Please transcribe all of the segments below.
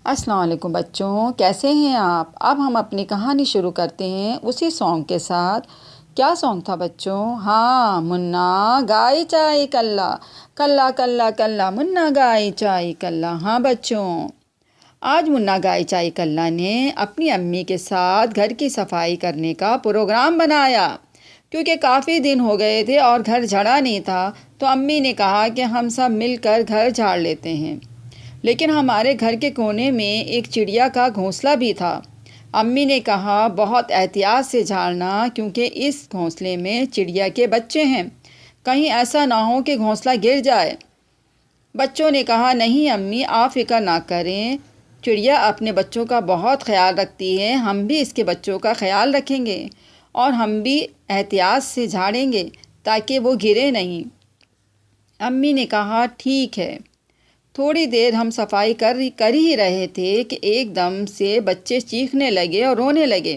السلام علیکم بچوں، کیسے ہیں آپ؟ اب ہم اپنی کہانی شروع کرتے ہیں اسی سانگ کے ساتھ۔ کیا سانگ تھا بچوں؟ ہاں، منا گائے چائے کلا کلا کلا کلا منا گائے چائے کلا۔ ہاں بچوں، آج منا گائے چائے کلا نے اپنی امی کے ساتھ گھر کی صفائی کرنے کا پروگرام بنایا، کیونکہ کافی دن ہو گئے تھے اور گھر جھڑا نہیں تھا۔ تو امی نے کہا کہ ہم سب مل کر گھر جھاڑ لیتے ہیں۔ لیکن ہمارے گھر کے کونے میں ایک چڑیا کا گھونسلہ بھی تھا۔ امی نے کہا بہت احتیاط سے جھاڑنا، کیونکہ اس گھونسلے میں چڑیا کے بچے ہیں، کہیں ایسا نہ ہو کہ گھونسلہ گر جائے۔ بچوں نے کہا نہیں امی، آپ فکر نہ کریں، چڑیا اپنے بچوں کا بہت خیال رکھتی ہے، ہم بھی اس کے بچوں کا خیال رکھیں گے اور ہم بھی احتیاط سے جھاڑیں گے تاکہ وہ گرے نہیں۔ امی نے کہا ٹھیک ہے۔ تھوڑی دیر ہم صفائی کر ہی رہے تھے کہ ایک دم سے بچے چیخنے لگے اور رونے لگے۔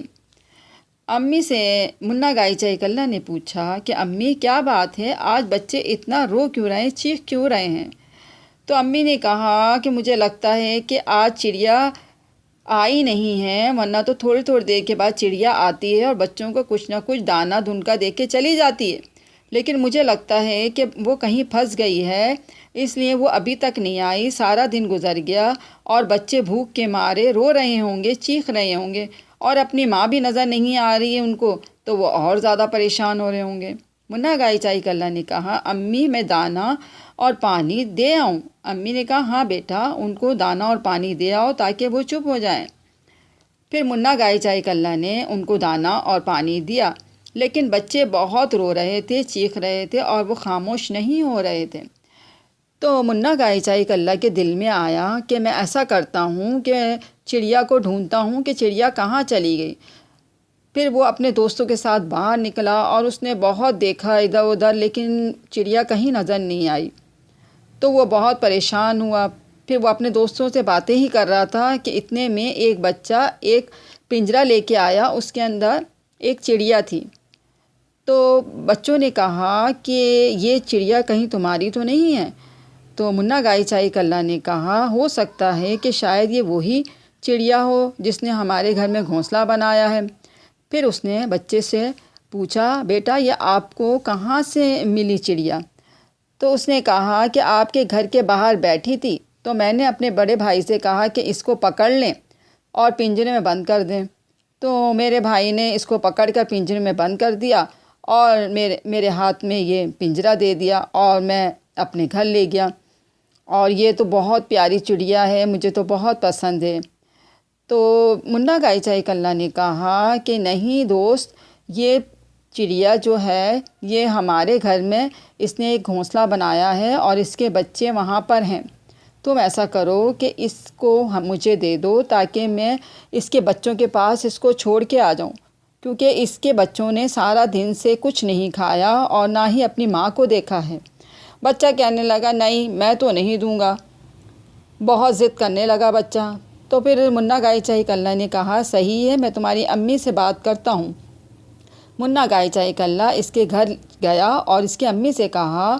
امی سے منا گائے چائے کلا نے پوچھا کہ امی کیا بات ہے، آج بچے اتنا رو کیوں رہے ہیں، چیخ کیوں رہے ہیں؟ تو امی نے کہا کہ مجھے لگتا ہے کہ آج چڑیا آئی نہیں ہے، ورنہ تو تھوڑی تھوڑی دیر کے بعد چڑیا آتی ہے اور بچوں کو کچھ نہ کچھ دانہ دھنکا دے کے چلی جاتی ہے، لیکن مجھے لگتا ہے کہ وہ کہیں پھنس گئی ہے، اس لیے وہ ابھی تک نہیں آئی۔ سارا دن گزر گیا اور بچے بھوک کے مارے رو رہے ہوں گے، چیخ رہے ہوں گے، اور اپنی ماں بھی نظر نہیں آ رہی ہے ان کو، تو وہ اور زیادہ پریشان ہو رہے ہوں گے۔ منا گائے چائے کلا نے کہا امی میں دانہ اور پانی دے آؤں؟ امی نے کہا ہاں بیٹا، ان کو دانہ اور پانی دے آؤ تاکہ وہ چپ ہو جائیں۔ پھر منا گائے چائے کلا نے ان کو دانہ اور پانی دیا، لیکن بچے بہت رو رہے تھے، چیخ رہے تھے اور وہ خاموش نہیں ہو رہے تھے۔ تو منا گائے چائے کلا کے دل میں آیا کہ میں ایسا کرتا ہوں کہ چڑیا کو ڈھونڈتا ہوں کہ چڑیا کہاں چلی گئی۔ پھر وہ اپنے دوستوں کے ساتھ باہر نکلا اور اس نے بہت دیکھا ادھر ادھر، لیکن چڑیا کہیں نظر نہیں آئی۔ تو وہ بہت پریشان ہوا۔ پھر وہ اپنے دوستوں سے باتیں ہی کر رہا تھا کہ اتنے میں ایک بچہ ایک پنجرا لے کے آیا، اس کے اندر ایک چڑیا تھی۔ تو بچوں نے کہا کہ یہ چڑیا کہیں تمہاری تو نہیں ہے؟ تو منا گائے چائے کلا نے کہا ہو سکتا ہے کہ شاید یہ وہی چڑیا ہو جس نے ہمارے گھر میں گھونسلہ بنایا ہے۔ پھر اس نے بچے سے پوچھا بیٹا یہ آپ کو کہاں سے ملی چڑیا؟ تو اس نے کہا کہ آپ کے گھر کے باہر بیٹھی تھی، تو میں نے اپنے بڑے بھائی سے کہا کہ اس کو پکڑ لیں اور پنجرے میں بند کر دیں۔ تو میرے بھائی نے اس کو پکڑ کر پنجرے میں بند کر دیا اور میرے ہاتھ میں یہ پنجرا دے دیا اور میں اپنے گھر لے گیا، اور یہ تو بہت پیاری چڑیا ہے، مجھے تو بہت پسند ہے۔ تو منا گائے چائے کلا نے کہا کہ نہیں دوست، یہ چڑیا جو ہے یہ ہمارے گھر میں اس نے ایک گھونسلہ بنایا ہے اور اس کے بچے وہاں پر ہیں۔ تم ایسا کرو کہ اس کو مجھے دے دو تاکہ میں اس کے بچوں کے پاس اس کو چھوڑ کے آ جاؤں، کیونکہ اس کے بچوں نے سارا دن سے کچھ نہیں کھایا اور نہ ہی اپنی ماں کو دیکھا ہے۔ بچہ کہنے لگا نہیں میں تو نہیں دوں گا، بہت ضد کرنے لگا بچہ۔ تو پھر منا گائے چائے کلا نے کہا صحیح ہے، میں تمہاری امی سے بات کرتا ہوں۔ منا گائے چائے کلا اس کے گھر گیا اور اس کی امی سے کہا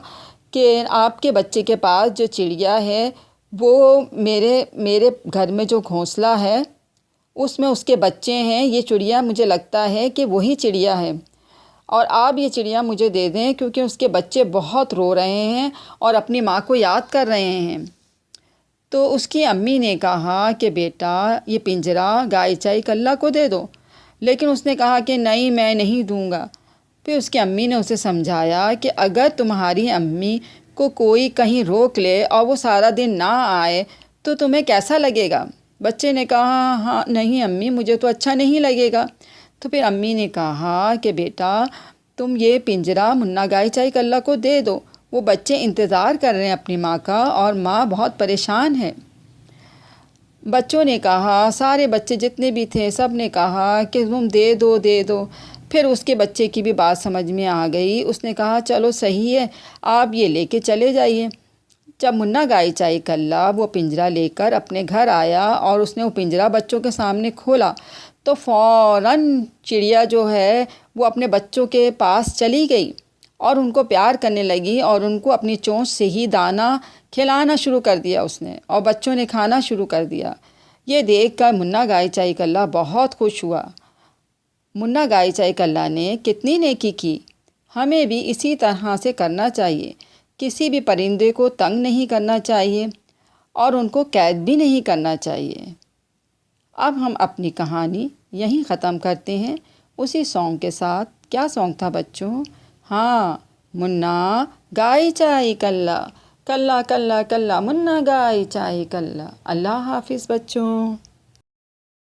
کہ آپ کے بچے کے پاس جو چڑیا ہے وہ میرے گھر میں جو گھونسلہ ہے اس میں اس کے بچے ہیں، یہ چڑیا مجھے لگتا ہے کہ وہی چڑیا ہے، اور آپ یہ چڑیا مجھے دے دیں کیونکہ اس کے بچے بہت رو رہے ہیں اور اپنی ماں کو یاد کر رہے ہیں۔ تو اس کی امی نے کہا کہ بیٹا یہ پنجرا گائے چائے کلا کو دے دو، لیکن اس نے کہا کہ نہیں میں نہیں دوں گا۔ پھر اس کی امی نے اسے سمجھایا کہ اگر تمہاری امی کو کوئی کہیں روک لے اور وہ سارا دن نہ آئے تو تمہیں کیسا لگے گا؟ بچے نے کہا ہاں نہیں امی مجھے تو اچھا نہیں لگے گا۔ تو پھر امی نے کہا کہ بیٹا تم یہ پنجرا منا گائے چائے کلا کو دے دو، وہ بچے انتظار کر رہے ہیں اپنی ماں کا اور ماں بہت پریشان ہے۔ بچوں نے کہا، سارے بچے جتنے بھی تھے سب نے کہا کہ تم دے دو دے دو۔ پھر اس کے بچے کی بھی بات سمجھ میں آ گئی، اس نے کہا چلو صحیح ہے، آپ یہ لے کے چلے جائیے۔ جب منا گائے چائے کلا وہ پنجرا لے کر اپنے گھر آیا اور اس نے وہ پنجرا بچوں کے سامنے کھولا تو فوراً چڑیا جو ہے وہ اپنے بچوں کے پاس چلی گئی اور ان کو پیار کرنے لگی اور ان کو اپنی چونچ سے ہی دانہ کھلانا شروع کر دیا اس نے، اور بچوں نے کھانا شروع کر دیا۔ یہ دیکھ کر منا گائے چائے کلّا بہت خوش ہوا۔ منا گائے چائے کلّا نے کتنی نیکی کی، ہمیں بھی اسی طرح سے کرنا چاہیے۔ کسی بھی پرندے کو تنگ نہیں کرنا چاہیے اور ان کو قید بھی نہیں کرنا چاہیے۔ اب ہم اپنی کہانی یہیں ختم کرتے ہیں اسی سانگ کے ساتھ۔ کیا سانگ تھا بچوں؟ ہاں، منا گائے چائے کلّا، کلّا کلّا کلّا منا گائے چائے کلّا۔ اللہ حافظ بچوں۔